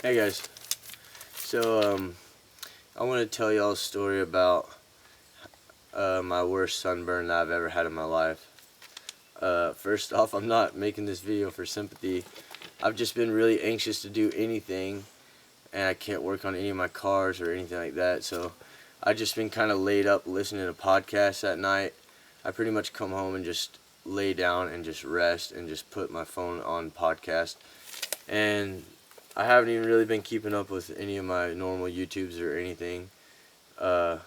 Hey guys, so I want to tell y'all a story about my worst sunburn that I've ever had in my life. First off, I'm not making this video for sympathy. I've just been really anxious to do anything, and I can't work on any of my cars or anything like that, so I've just been kind of laid up listening to podcasts at night. I pretty much come home and just lay down and just rest and just put my phone on podcast. And I haven't even really been keeping up with any of my normal YouTubes or anything. Uh,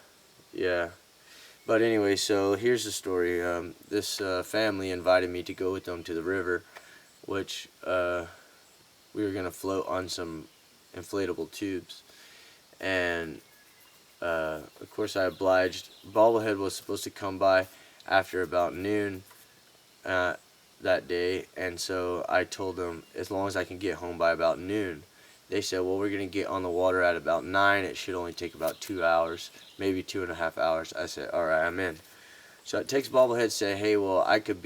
yeah. But anyway, so here's the story. This family invited me to go with them to the river, which we were going to float on some inflatable tubes. And of course I obliged. Bobblehead was supposed to come by after about noon that day, and so I told them as long as I can get home by about noon. They said, well, we're going to get on the water at about 9. It should only take about 2 hours, maybe 2.5 hours. I said, alright, I'm in. So it takes Bobblehead to say, hey, well, I could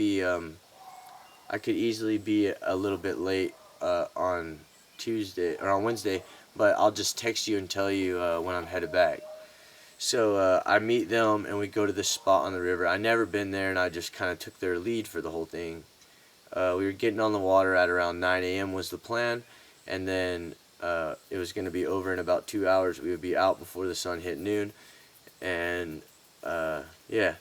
easily be a little bit late on Tuesday or on Wednesday, but I'll just text you and tell you when I'm headed back. So I meet them and we go to this spot on the river. I never been there, and I just kind of took their lead for the whole thing. We were getting on the water at around 9 a.m. was the plan, and then it was going to be over in about 2 hours. We would be out before the sun hit noon, and yeah.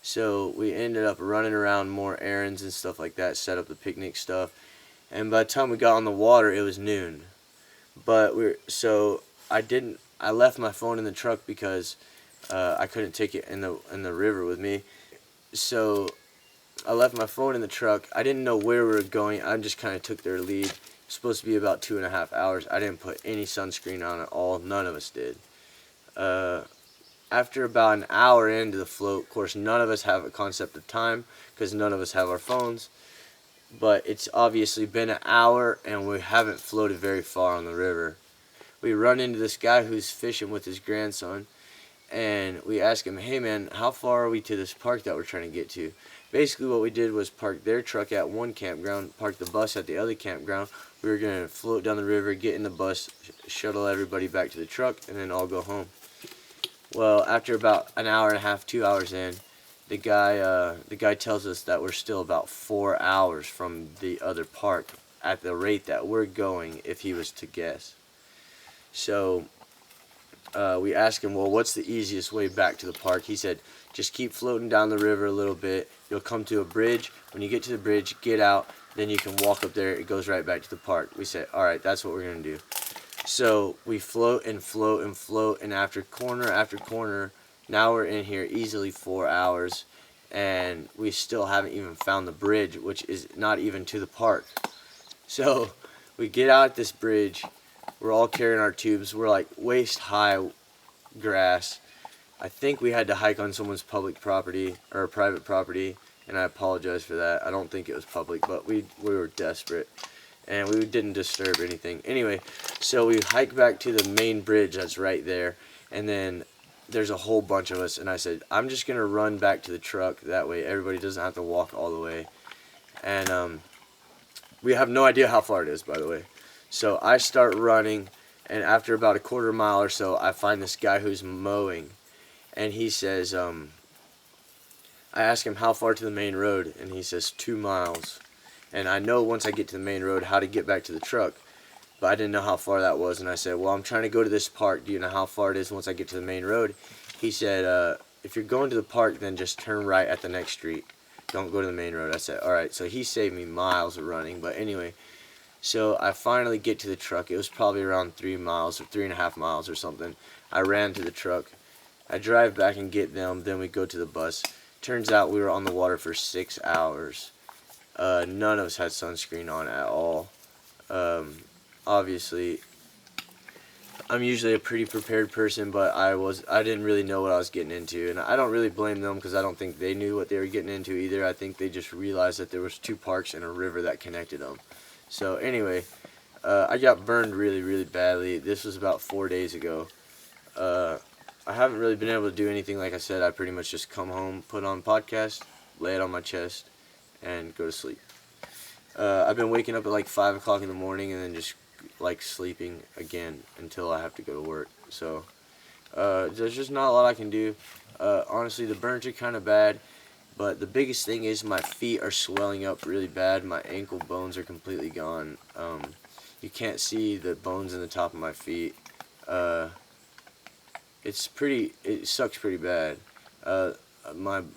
So we ended up running around more errands and stuff like that, set up the picnic stuff, and by the time we got on the water, it was noon. But I left my phone in the truck because I couldn't take it in the river with me. So I left my phone in the truck. I didn't know where we were going. I just kind of took their lead. It was supposed to be about 2.5 hours. I didn't put any sunscreen on at all. None of us did. After about an hour into the float, of course, none of us have a concept of time because none of us have our phones. But it's obviously been an hour and we haven't floated very far on the river. We run into this guy who's fishing with his grandson, and we ask him, hey man, how far are we to this park that we're trying to get to? Basically what we did was park their truck at one campground, park the bus at the other campground. We were going to float down the river, get in the bus, shuttle everybody back to the truck, and then all go home. Well, after about an hour and a half, 2 hours in, the guy tells us that we're still about 4 hours from the other park at the rate that we're going if he was to guess. So we asked him, well, what's the easiest way back to the park? He said, just keep floating down the river a little bit. You'll come to a bridge. When you get to the bridge, get out. Then you can walk up there. It goes right back to the park. We said, all right, that's what we're going to do. So we float and float and float, and after corner, now we're in here easily 4 hours, and we still haven't even found the bridge, which is not even to the park. So we get out at this bridge. We're all carrying our tubes. We're like waist-high grass. I think we had to hike on someone's public property or private property, and I apologize for that. I don't think it was public, but we were desperate, and we didn't disturb anything. Anyway, so we hike back to the main bridge that's right there, and then there's a whole bunch of us, and I said, I'm just going to run back to the truck. That way everybody doesn't have to walk all the way. And we have no idea how far it is, by the way. So I start running, and after about a quarter mile or so, I find this guy who's mowing, and he says, I ask him how far to the main road, and he says 2 miles. And I know once I get to the main road how to get back to the truck, but I didn't know how far that was, and I said, well, I'm trying to go to this park. Do you know how far it is once I get to the main road? He said, if you're going to the park, then just turn right at the next street. Don't go to the main road. I said, alright. So he saved me miles of running, but anyway. So I finally get to the truck. It was probably around 3 miles or 3.5 miles or something. I ran to the truck. I drive back and get them. Then we go to the bus. Turns out we were on the water for 6 hours. None of us had sunscreen on at all. Obviously, I'm usually a pretty prepared person, but I didn't really know what I was getting into, and I don't really blame them because I don't think they knew what they were getting into either. I think they just realized that there was 2 parks and a river that connected them. So anyway, I got burned really, really badly. This was about 4 days ago. I haven't really been able to do anything. Like I said, I pretty much just come home, put on a podcast, lay it on my chest, and go to sleep. I've been waking up at like 5 o'clock in the morning and then just like sleeping again until I have to go to work. So there's just not a lot I can do. Honestly, the burns are kind of bad, but the biggest thing is my feet are swelling up really bad. My ankle bones are completely gone. You can't see the bones in the top of my feet. It sucks pretty bad. I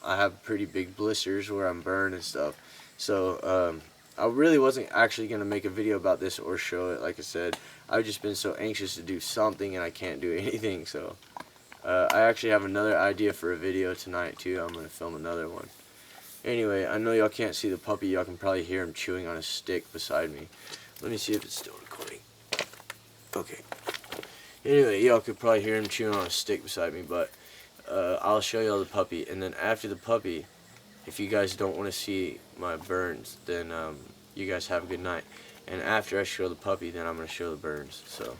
have pretty big blisters where I'm burned and stuff. So I really wasn't actually gonna make a video about this or show it. Like I said, I've just been so anxious to do something and I can't do anything. So I actually have another idea for a video tonight too. I'm gonna film another one. Anyway, I know y'all can't see the puppy. Y'all can probably hear him chewing on a stick beside me. Let me see if it's still recording. Okay. Anyway, y'all could probably hear him chewing on a stick beside me, but I'll show y'all the puppy, and then after the puppy, if you guys don't want to see my burns, then you guys have a good night. And after I show the puppy, then I'm going to show the burns. So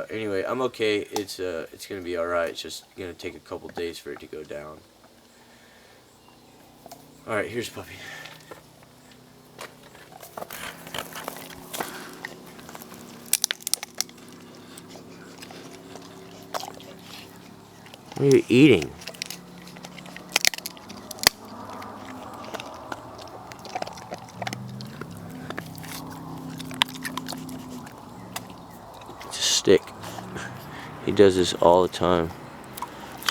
anyway, I'm okay. It's going to be alright. It's just going to take a couple days for it to go down. Alright, here's puppy. What are you eating? It's a stick. He does this all the time.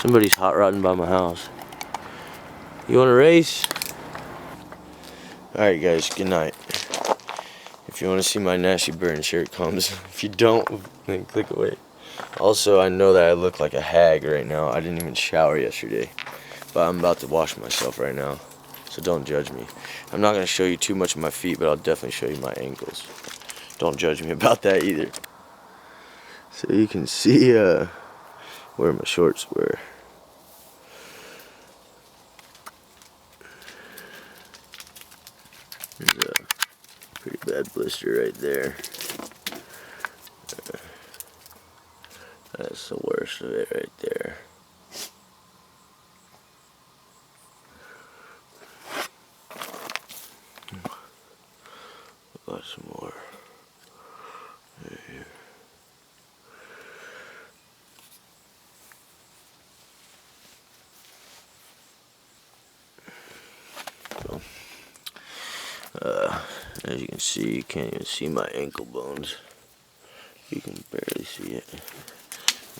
Somebody's hot rodding by my house. You want to race? Alright guys, good night. If you want to see my nasty burns, here it comes. If you don't, then click away. Also, I know that I look like a hag right now. I didn't even shower yesterday. But I'm about to wash myself right now. So don't judge me. I'm not going to show you too much of my feet, but I'll definitely show you my ankles. Don't judge me about that either. So you can see where my shorts were. There's a pretty bad blister right there. That's the worst of it right there. Got some more right here. So, as you can see, you can't even see my ankle bones. You can barely see it.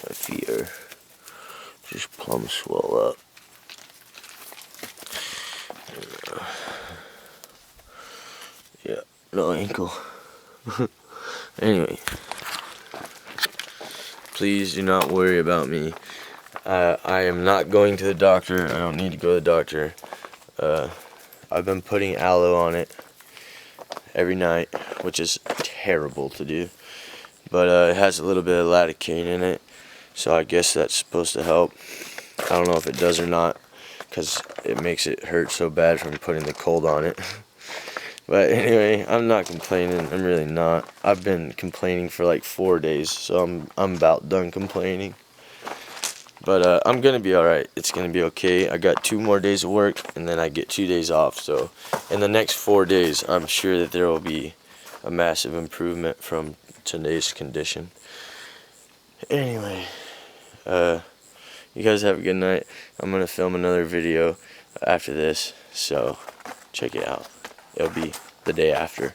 My feet are just plumb swell up. Yeah, no ankle. Anyway, please do not worry about me. I am not going to the doctor. I don't need to go to the doctor. I've been putting aloe on it every night, which is terrible to do. But it has a little bit of lidocaine in it, so I guess that's supposed to help. I don't know if it does or not, because it makes it hurt so bad from putting the cold on it. But anyway, I'm not complaining. I'm really not. I've been complaining for like 4 days, so I'm about done complaining. But I'm gonna be alright. It's gonna be okay. I got 2 more days of work, and then I get 2 days off. So in the next 4 days, I'm sure that there will be a massive improvement from today's condition. Anyway, you guys have a good night. I'm gonna film another video after this, so check it out. It'll be the day after.